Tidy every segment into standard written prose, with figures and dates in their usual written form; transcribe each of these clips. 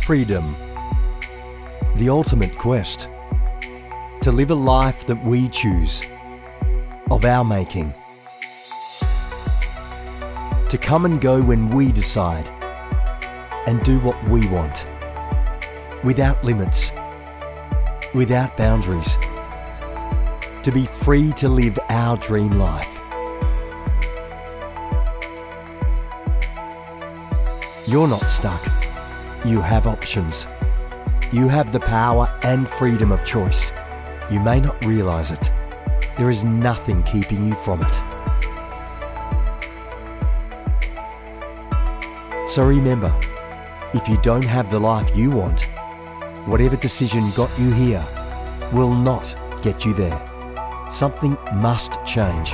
freedom, the ultimate quest, to live a life that we choose, of our making, to come and go when we decide, and do what we want, without limits, without boundaries, to be free to live our dream life. You're not stuck. You have options. You have the power and freedom of choice. You may not realize it. There is nothing keeping you from it. So remember, if you don't have the life you want, whatever decision got you here will not get you there. Something must change.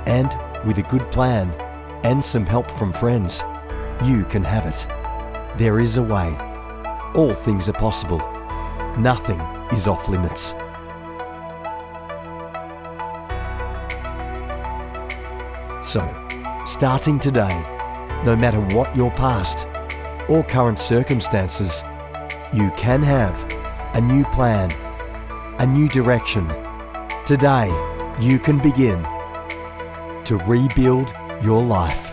And with a good plan and some help from friends, you can have it. There is a way. All things are possible. Nothing is off limits. So, starting today, no matter what your past or current circumstances, you can have a new plan, a new direction. Today, you can begin to rebuild your life.